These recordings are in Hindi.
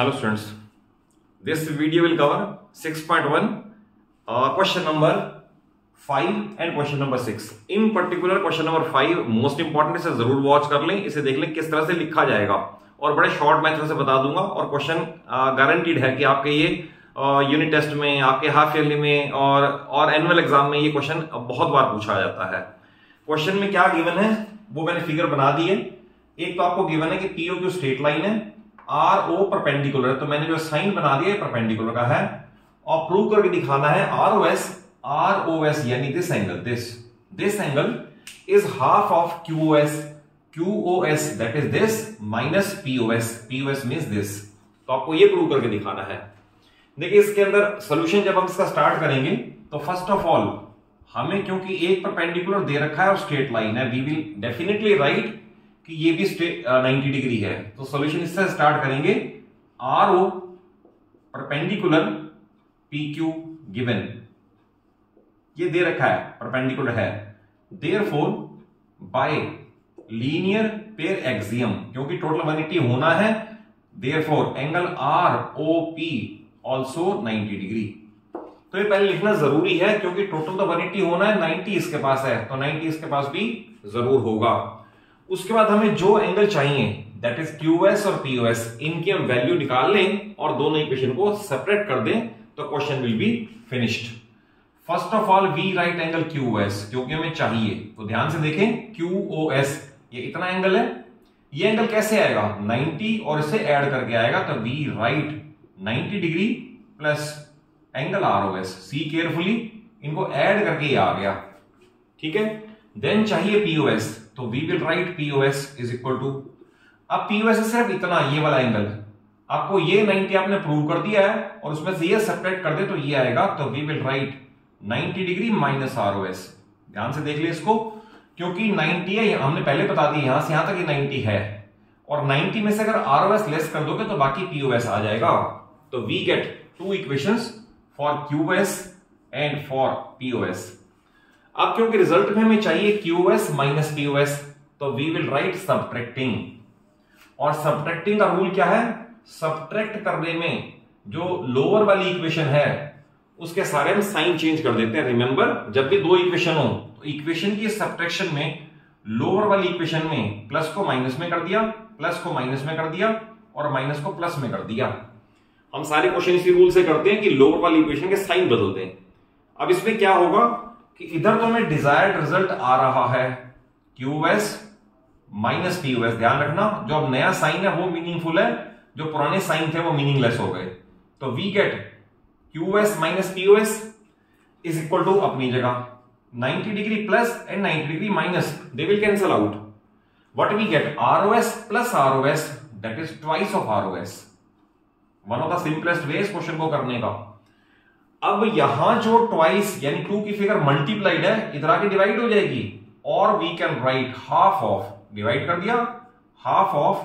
Hello students, this video will cover 6.1 question number 5 and question number 6. In particular question number 5 most important, इसे जरूर वॉच कर लें, इसे देख लें किस तरह से लिखा जाएगा और बड़े शॉर्ट मेथड से बता दूंगा। और क्वेश्चन गारंटीड है कि आपके ये यूनिट टेस्ट में, आपके हाफ ईयरली में और एनुअल एग्जाम में ये क्वेश्चन बहुत बार पूछा जाता है। क्वेश्चन में क्या गिवन है वो मैंने फिगर बना दी है। एक तो आपको गिवन है कि पीओ क्यू स्ट्रेट लाइन है, आर ओ परपेंडिकुलर है, तो मैंने जो साइन बना दिया परपेंडिकुलर का है, और प्रूव करके दिखाना है आर ओ एस यानी this angle is half of Q S that is this minus POS means this. तो आपको ये प्रूव करके दिखाना है। देखिए इसके अंदर सॉल्यूशन जब हम इसका स्टार्ट करेंगे तो फर्स्ट ऑफ ऑल हमें, क्योंकि एक परपेंडिकुलर दे रखा है और स्ट्रेट लाइन है, वी विल डेफिनेटली राइट कि ये भी 90 डिग्री है। तो सॉल्यूशन इससे स्टार्ट करेंगे, R O perpendicular P Q given, ये दे रखा है परपेंडिकुलर है, therefore by linear pair axiom, क्योंकि टोटल 180 होना है, therefore angle R O P also 90 degree. तो ये पहले लिखना जरूरी है क्योंकि टोटल तो 180 होना है, 90 इसके पास है तो 90 इसके पास भी जरूर होगा। उसके बाद हमें जो एंगल चाहिए दैट इज क्यूएस और पीओएस, इनकी हम वैल्यू निकाल लें और दोनों इक्वेशन को सेपरेट कर दें तो question will be finished. First of all we write angle QS क्योंकि हमें चाहिए, तो ध्यान से देखें क्यूओएस ये इतना एंगल है, ये एंगल कैसे आएगा 90 और इसे ऐड करके आएगा, तो we write 90 degree plus angle ROS. See carefully, इनको ऐड करके ये आ गया, ठीक है। देन चाहिए पीओएस, तो we will write POS is equal to, अब पीओएस है सिर्फ इतना, ये वाला एंगल, आपको ये 90 आपने प्रूव कर दिया है और उसमें से ये सेपरेट कर दे तो ये आएगा, तो we will write 90 degree minus ROS. ध्यान से देख ले इसको, क्योंकि 90 है, हमने पहले बता दिया यहां से यहां तक ये 90 है, और 90 में से अगर आरओएस लेस कर दोगे तो बाकी पीओएस आ जाएगा। तो we get two equations for QS and for POS. अब क्योंकि रिजल्ट में हमें चाहिए क्यूएस माइनस पीओएस, तो वी विल राइट सब्ट्रैक्टिंग, और सब्ट्रैक्टिंग का रूल क्या है, सब्ट्रैक्ट करने में जो लोअर वाली इक्वेशन है उसके सारे हम साइन चेंज कर देते हैं। रिमेंबर, जब भी दो इक्वेशन हो तो इक्वेशन की सब्ट्रैक्शन में लोअर वाली इक्वेशन में प्लस को माइनस में कर दिया, प्लस को माइनस में कर दिया और माइनस को प्लस में कर दिया। हम सारे क्वेश्चन इसी रूल से करते हैं कि लोअर वाली इक्वेशन के साइन बदल दें। अब इसमें क्या होगा कि इधर तो हमें डिजायर्ड रिजल्ट आ रहा है क्यूएस माइनस पीओएस। ध्यान रखना, जो अब नया साइन है वो मीनिंगफुल है, जो पुराने साइन थे वो मीनिंगलेस हो गए। तो we get QS minus POS is equal to, अपनी जगह 90 degree plus and 90 degree minus, they will cancel out. What we get ROS plus ROS that is twice of ROS. One of the simplest way इस क्वेश्चन को करने का। अब यहां जो ट्वाइस यानी 2 की फिगर मल्टीप्लाइड है, इधर आके डिवाइड हो जाएगी, और we can write half of, divide कर दिया, half of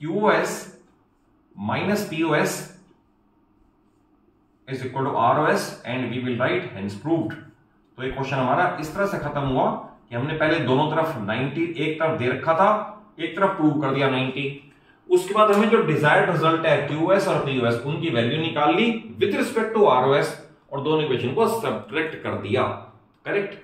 QS minus POS is equal to ROS and we will write hence proved. तो ये क्वेश्चन हमारा इस तरह से खत्म हुआ कि हमने पहले दोनों तरफ 90 एक तरफ दे रखा था, एक तरफ प्रूव कर दिया 90। उसके बाद हमें जो डिजायर्ड रिजल्ट है क्यूएस और पीओएस, उनकी वैल्यू निकाल ली विद रिस्पेक्ट टू आरओएस और दोनों इक्वेशन को सब्ट्रैक्ट कर दिया, करेक्ट।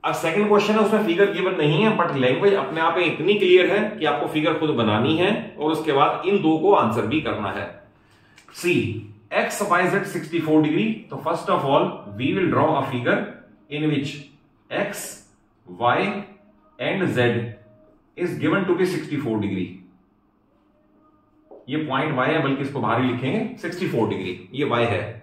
अब सेकंड क्वेश्चन है, उसमें फिगर गिवन नहीं है, बट लैंग्वेज अपने आप में इतनी क्लियर है कि आपको फिगर खुद बनानी है और उसके बाद इन दो को आंसर भी करना है। C X Y Z 64 degree, तो first of all we will draw a figure in which X Y and Z is given to be 64 degree. ये पॉइंट y है, बल्कि इसको बाहर ही लिखेंगे 64 डिग्री, ये y है।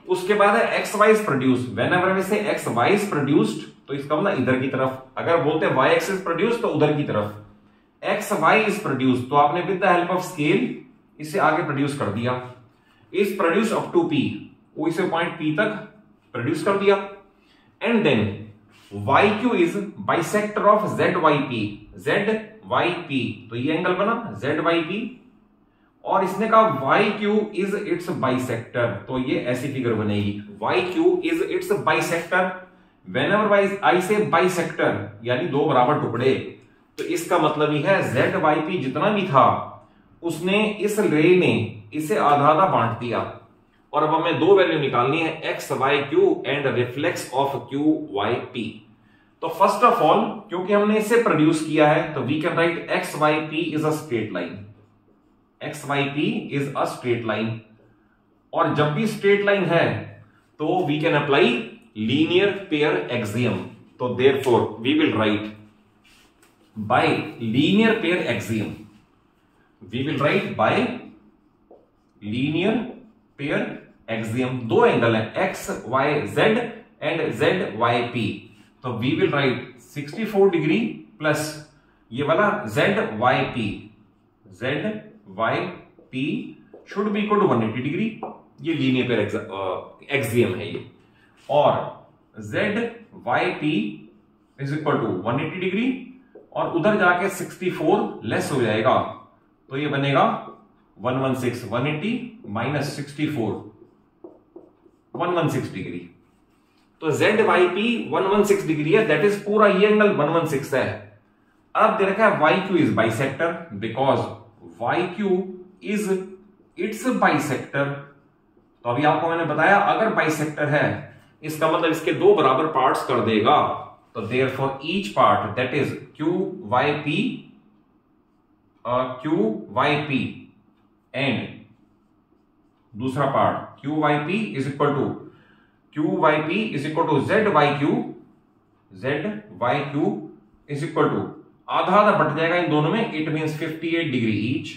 उसके बाद है X Y is produced, whenever we say X Y is produced तो इसका मतलब इधर की तरफ, अगर बोलते हैं y एक्स इज प्रोड्यूस्ड तो उधर की तरफ। एक्स वाई इज प्रोड्यूस्ड, तो आपने with the help of scale इसे आगे प्रोड्यूस कर दिया, is produce up to p, वो इसे पॉइंट p तक प्रोड्यूस कर दिया। And then Y Q is bisector of Z Y P, तो ये एंगल बना जेड वाई पी, और इसने कहा Y Q is its bisector, तो ये ऐसी फिगर बनेगी, Y Q is its bisector. Whenever I say bisector यानी दो बराबर टुकड़े, तो इसका मतलब ही है जेड वाई पी जितना भी था उसने इस रे ने इसे आधा आधा बांट दिया और अब हमें दो वैल्यू निकालनी है, X Y Q and reflex of Q Y P. तो फर्स्ट ऑफ ऑल क्योंकि हमने इसे प्रोड्यूस किया है तो we can write X Y P is a straight line, X Y P is a straight line. और जब भी स्ट्रेट लाइन है तो we can apply linear pair axiom. तो therefore we will write by linear pair axiom, we will write by linear pair axiom. दो एंगल है X Y Z and Z Y P, तो we will write 64 degree plus ये वाला Z Y P, Z Y P should be equal to 180 degree, ये लीनियर पेयर एक्सियम है ये। और Z Y P is equal to 180 degree और उधर जाके 64 लेस हो जाएगा तो ये बनेगा 116, 180 माइनस 64 116 डिग्री। तो जेड वाई पी 116 डिग्री है, दैट इज पूरा ये एंगल 116 है। अब दे रखा है Y Q is bisector because Y Q is its bisector. तो अभी आपको मैंने बताया अगर बाइसेक्टर है इसका मतलब इसके दो बराबर पार्ट्स कर देगा, तो therefore each part that is Q Y P and दूसरा part Q Y P is equal to Z Y Q is equal to आधा आधा बट जाएगा इन दोनों में, it means 58 degree each.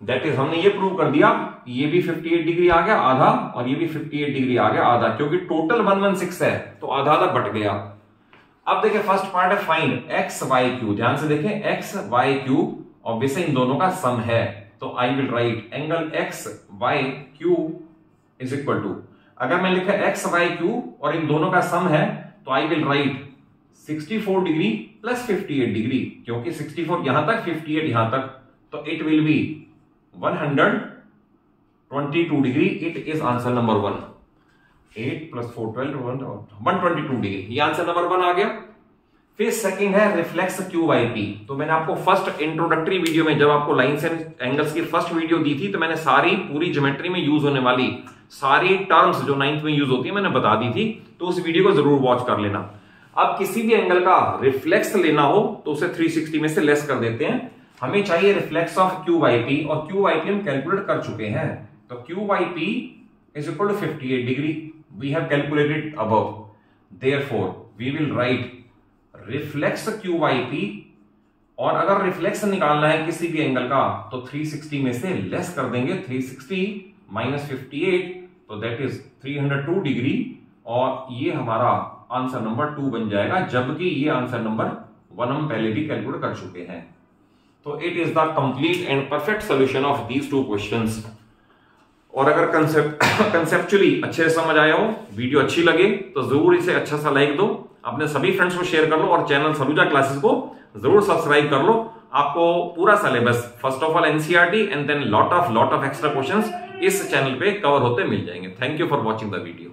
That is हमने ये प्रूव कर दिया, ये भी 58 डिग्री आ गया आधा और ये भी 58 डिग्री आ गया आधा, क्योंकि टोटल 116 है तो आधा आधा बट गया। अब देखिए फर्स्ट पार्ट है फाइंड एक्स वाई क्यू, ध्यान से देखें एक्स वाई क्यू ऑब्वियसली इन दोनों का सम है, तो I will write angle X Y Q is equal to, अगर मैं लिखा एक्स वाई क्यू और इन दोनों का सम है तो I will write 64 degree plus 58 degree, क्योंकि 64 यहां तक 58 यहां तक, तो it will be 122 degree. It is answer number 1। 8 plus 4 12 122 degree, ये आंसर नंबर 1 आ गया। फिर सेकंड है रिफ्लेक्स क्यू वाई पी। तो मैंने आपको फर्स्ट इंट्रोडक्टरी वीडियो में जब आपको लाइन्स एंड एंगल्स की फर्स्ट वीडियो दी थी तो मैंने सारी पूरी ज्योमेट्री में यूज होने वाली सारी टर्म्स जो 9th में यूज होती है मैंने बता दी थी, तो उस वीडियो को जरूर वॉच कर लेना। अब किसी भी एंगल का रिफ्लेक्स लेना हो तो उसे 360 में से लेस कर देते हैं। हमें चाहिए reflex of Q Y P और क्यू वाई पी हम कैलकुलेट कर चुके हैं, तो Q Y P is equal to 58 degree we have calculated above, therefore we will write reflex Q Y P. और अगर रिफ्लेक्स निकालना है किसी भी एंगल का तो 360 में से लेस कर देंगे, 360 माइनस 58 तो दैट इज 302 डिग्री और ये हमारा आंसर नंबर 2 बन जाएगा, जबकि ये आंसर नंबर 1 हम पहले भी कैलकुलेट कर चुके हैं। तो it is the complete and perfect solution of these 2 questions. और अगर कंसेप्चुअली अच्छे से समझ आया हो, वीडियो अच्छी लगे तो जरूर इसे अच्छा सा लाइक दो, अपने सभी फ्रेंड्स को शेयर कर लो और चैनल सलूजा क्लासेस को जरूर सब्सक्राइब कर लो। आपको पूरा syllabus first of all NCERT and then lot of extra questions इस चैनल पे कवर होते मिल जाएंगे। Thank you for watching the video.